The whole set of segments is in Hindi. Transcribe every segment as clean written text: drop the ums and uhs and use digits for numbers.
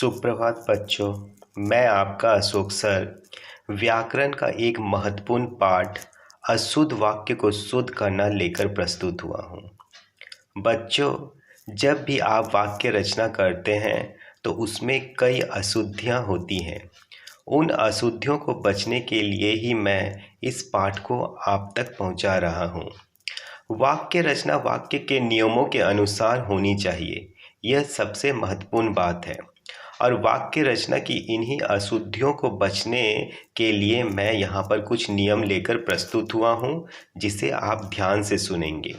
सुप्रभात बच्चों। मैं आपका अशोक सर व्याकरण का एक महत्वपूर्ण पाठ अशुद्ध वाक्य को शुद्ध करना लेकर प्रस्तुत हुआ हूँ। बच्चों, जब भी आप वाक्य रचना करते हैं तो उसमें कई अशुद्धियाँ होती हैं। उन अशुद्धियों को बचने के लिए ही मैं इस पाठ को आप तक पहुँचा रहा हूँ। वाक्य रचना वाक्य के नियमों के अनुसार होनी चाहिए, यह सबसे महत्वपूर्ण बात है। और वाक्य रचना की इन्हीं अशुद्धियों को बचने के लिए मैं यहाँ पर कुछ नियम लेकर प्रस्तुत हुआ हूँ, जिसे आप ध्यान से सुनेंगे।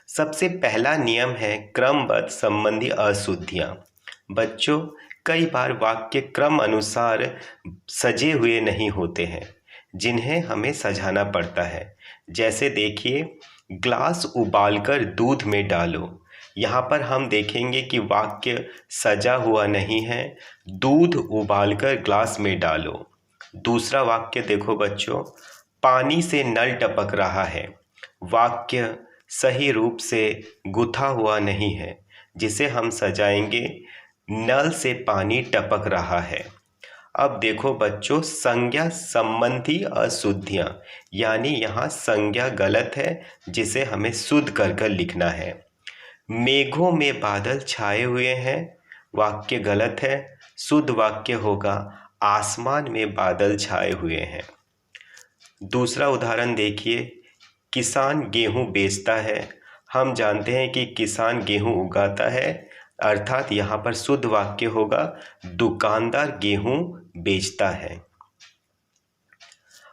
सबसे पहला नियम है क्रमबद्ध संबंधी अशुद्धियाँ। बच्चों, कई बार वाक्य क्रम अनुसार सजे हुए नहीं होते हैं, जिन्हें हमें सजाना पड़ता है। जैसे देखिए, ग्लास उबालकर दूध में डालो। यहाँ पर हम देखेंगे कि वाक्य सजा हुआ नहीं है, दूध उबालकर ग्लास में डालो। दूसरा वाक्य देखो बच्चों, पानी से नल टपक रहा है। वाक्य सही रूप से गुथा हुआ नहीं है, जिसे हम सजाएंगे नल से पानी टपक रहा है। अब देखो बच्चों, संज्ञा संबंधी अशुद्धियाँ, यानी यहाँ संज्ञा गलत है, जिसे हमें शुद्ध कर लिखना है। मेघों में बादल छाए हुए हैं, वाक्य गलत है। शुद्ध वाक्य होगा आसमान में बादल छाए हुए हैं। दूसरा उदाहरण देखिए, किसान गेहूं बेचता है। हम जानते हैं कि किसान गेहूं उगाता है, अर्थात यहाँ पर शुद्ध वाक्य होगा दुकानदार गेहूं बेचता है।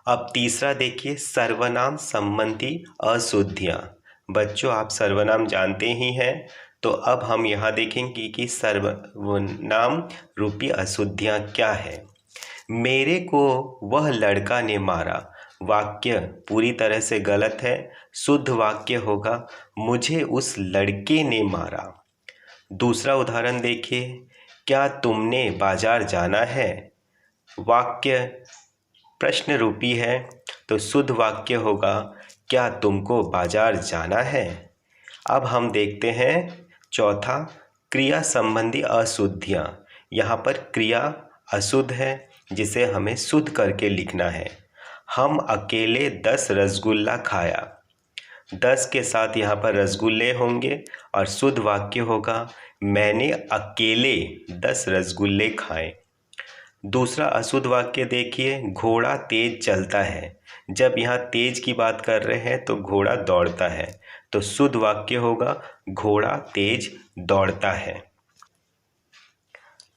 अब तीसरा देखिए, सर्वनाम संबंधी अशुद्धियाँ। बच्चों, आप सर्वनाम जानते ही हैं, तो अब हम यहाँ देखेंगे कि सर्वनाम रूपी अशुद्धियाँ क्या है। मेरे को वह लड़का ने मारा, वाक्य पूरी तरह से गलत है। शुद्ध वाक्य होगा मुझे उस लड़के ने मारा। दूसरा उदाहरण देखिए, क्या तुमने बाजार जाना है, वाक्य प्रश्न रूपी है, तो शुद्ध वाक्य होगा क्या तुमको बाजार जाना है। अब हम देखते हैं चौथा, क्रिया संबंधी अशुद्धियाँ। यहाँ पर क्रिया अशुद्ध है, जिसे हमें शुद्ध करके लिखना है। हम अकेले 10 रसगुल्ला खाया। 10 के साथ यहाँ पर रसगुल्ले होंगे और शुद्ध वाक्य होगा मैंने अकेले 10 रसगुल्ले खाए। दूसरा अशुद्ध वाक्य देखिए, घोड़ा तेज चलता है। जब यहाँ तेज की बात कर रहे हैं तो घोड़ा दौड़ता है, तो शुद्ध वाक्य होगा घोड़ा तेज दौड़ता है।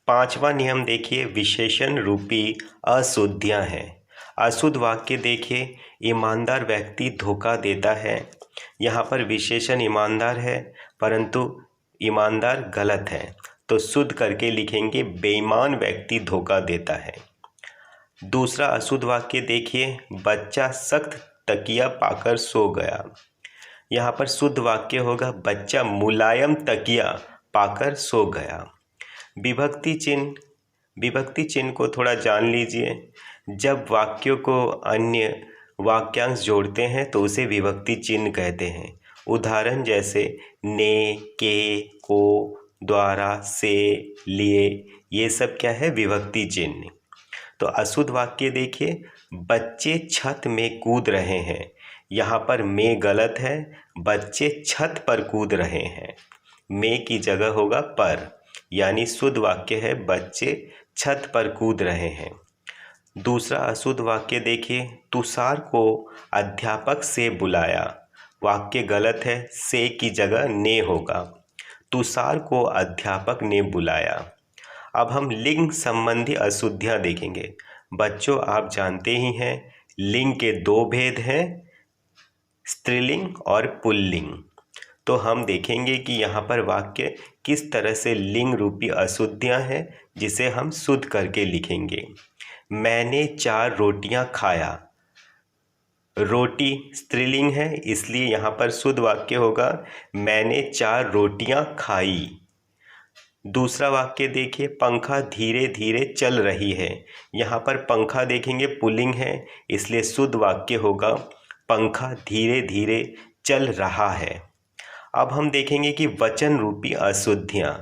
पांचवा नियम देखिए, विशेषण रूपी अशुद्धियाँ हैं। अशुद्ध वाक्य देखिए, ईमानदार व्यक्ति धोखा देता है। यहाँ पर विशेषण ईमानदार है, परंतु ईमानदार गलत है, तो शुद्ध करके लिखेंगे बेईमान व्यक्ति धोखा देता है। दूसरा अशुद्ध वाक्य देखिए, बच्चा सख्त तकिया पाकर सो गया। यहाँ पर शुद्ध वाक्य होगा बच्चा मुलायम तकिया पाकर सो गया। विभक्ति चिन्ह को थोड़ा जान लीजिए। जब वाक्यों को अन्य वाक्यांश जोड़ते हैं तो उसे विभक्ति चिन्ह कहते हैं। उदाहरण जैसे ने, के, को, द्वारा, से, लिए, ये सब क्या है, विभक्ति चिन्ह। तो अशुद्ध वाक्य देखिए, बच्चे छत में कूद रहे हैं। यहाँ पर में गलत है, बच्चे छत पर कूद रहे हैं। में की जगह होगा पर, यानी शुद्ध वाक्य है बच्चे छत पर कूद रहे हैं। दूसरा अशुद्ध वाक्य देखिए, तुषार को अध्यापक से बुलाया। वाक्य गलत है, से की जगह ने होगा। तुषार को अध्यापक ने बुलाया। अब हम लिंग संबंधी अशुद्धियाँ देखेंगे। बच्चों, आप जानते ही हैं लिंग के 2 भेद हैं, स्त्रीलिंग और पुल्लिंग। तो हम देखेंगे कि यहाँ पर वाक्य किस तरह से लिंग रूपी अशुद्धियाँ हैं, जिसे हम शुद्ध करके लिखेंगे। मैंने 4 रोटियां खाया। रोटी स्त्रीलिंग है, इसलिए यहाँ पर शुद्ध वाक्य होगा मैंने 4 रोटियां खाई। दूसरा वाक्य देखिए, पंखा धीरे धीरे चल रही है। यहाँ पर पंखा देखेंगे पुल्लिंग है, इसलिए शुद्ध वाक्य होगा पंखा धीरे धीरे चल रहा है। अब हम देखेंगे कि वचन रूपी अशुद्धियाँ।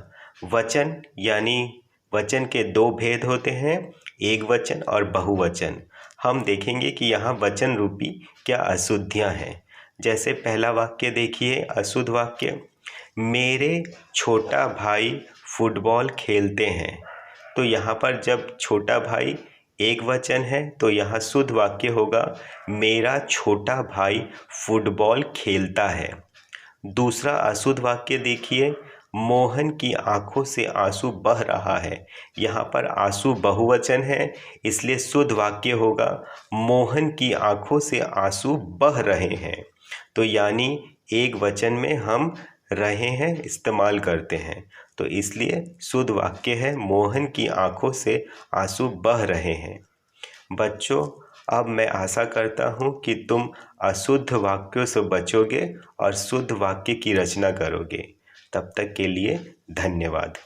वचन यानी वचन के दो भेद होते हैं, एक वचन और बहुवचन। हम देखेंगे कि यहाँ वचन रूपी क्या अशुद्धियाँ हैं। जैसे पहला वाक्य देखिए, अशुद्ध वाक्य, मेरे छोटा भाई फुटबॉल खेलते हैं। तो यहाँ पर जब छोटा भाई एक वचन है तो यहाँ शुद्ध वाक्य होगा, मेरा छोटा भाई फुटबॉल खेलता है। दूसरा अशुद्ध वाक्य देखिए, मोहन की आंखों से आंसू बह रहा है। यहाँ पर आंसू बहुवचन है, इसलिए शुद्ध वाक्य होगा, मोहन की आंखों से आंसू बह रहे हैं। तो यानी एक वचन में हम रहे हैं इस्तेमाल करते हैं, तो इसलिए शुद्ध वाक्य है, मोहन की आंखों से आंसू बह रहे हैं। बच्चों, अब मैं आशा करता हूँ कि तुम अशुद्ध वाक्यों से बचोगे और शुद्ध वाक्य की रचना करोगे। तब तक के लिए धन्यवाद।